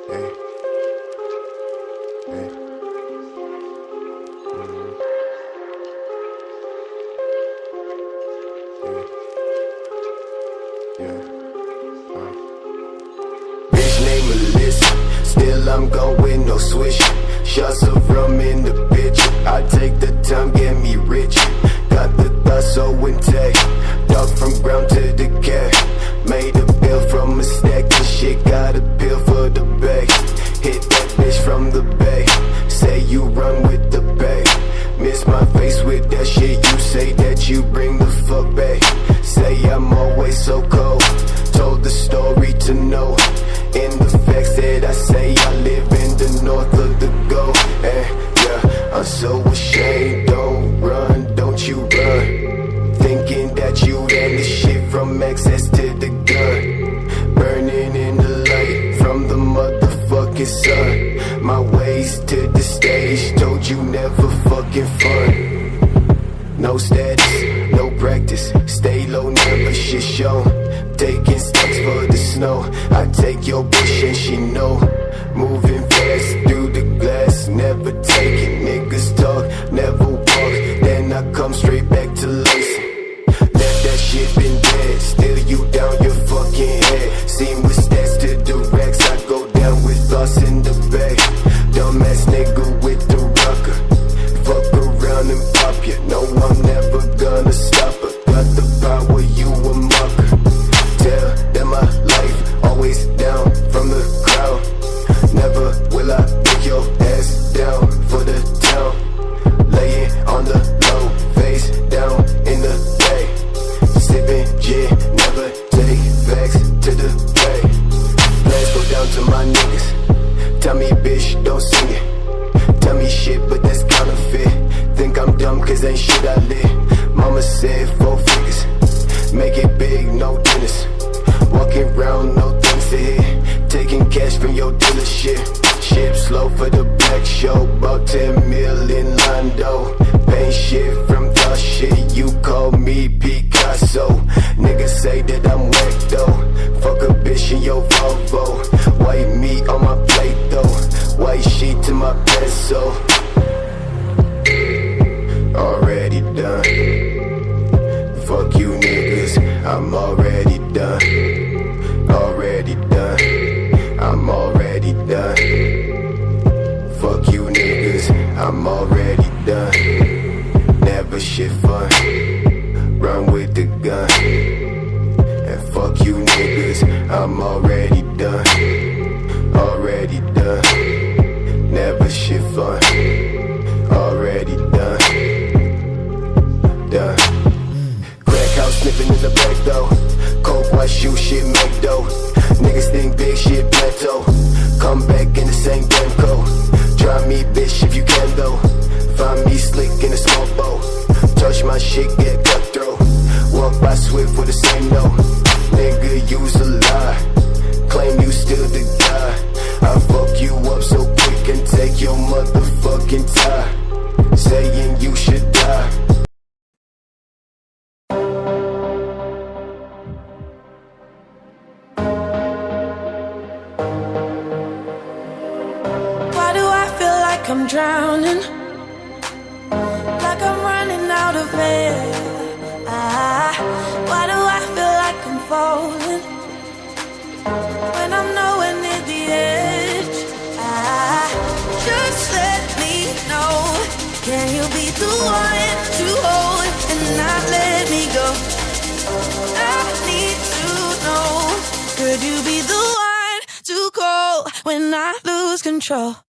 Hey, hey. Bitch name Melissa, still I'm going no swish. Shots of rum in the bitch. I take the time, get me rich. Got the thoughts so intact. Dog from ground to the cat. Made a bill from a stack. This shit got a pill for the bag. Hit that bitch from the bay. Say you run with the bay. Miss my face with that shit. You say that you bring the fuck back. Say I'm always so cold. Told the story to know. In the facts that I say, I live in the north of the gold. And yeah, I'm so ashamed. Don't run, don't you run. Thinking that you ran the shit from access to the gun. Burning in the light from the motherfucking sun. My ways to the stage, told you never fucking fun. No status, no practice, stay low, never shit show. Taking steps for the snow, I take your bitch and she know. Moving fast through the glass, never taking niggas talk, never walk. Then I come straight back to lacing. Left that shit been dead, still you down your fucking head. Seen with stats to the racks, I go down with thoughts in the bag. Dumbass nigga with the rocker, fuck around and pop ya. No, I'm never gonna stop her. Got the power, you a mocker. Tell them my life, always down from the crowd. Never will I break your ass down for the town. Laying on the low, face down in the bay. Sipping gin, never take facts to the bay. Plans go down to my niggas. Tell me bitch, don't sing it. Tell me shit, but that's counterfeit. Think I'm dumb cause ain't shit I lit. Mama said 4 figures. Make it big, no dinners. Walking round, no things to hit. Taking cash from your dealership. Ship slow for the black show. About 10 mil in Londo. Paint shit from the shit. You call me Picasso. Niggas say that I'm whack though. Fuck a bitch in your Volvo. White meat on my plate though. White sheet to my pencil. Already done. Fuck you niggas, I'm already done. Already done, I'm already done. Fuck you niggas, I'm already done. Never shit fun, run with the gun. And fuck you niggas, I'm already done. Already done, never shit fun. Already done, done. House sniffing in the back though. Coke, white shoe, shit make dough. Niggas think big shit plateau. Come back in the same damn coat. Try me bitch if you can though. Find me slick in a small boat. Touch my shit, get cutthroat. Walk by swift with the same note. Nigga, use a lie. Claim you still the guy. I fuck you up so quick and take your motherfucking time. Saying you should die. I'm drowning, like I'm running out of air. Why do I feel like I'm falling when I'm nowhere near the edge? Just let me know, can you be the one to hold and not let me go? I need to know, could you be the one to call when I lose control?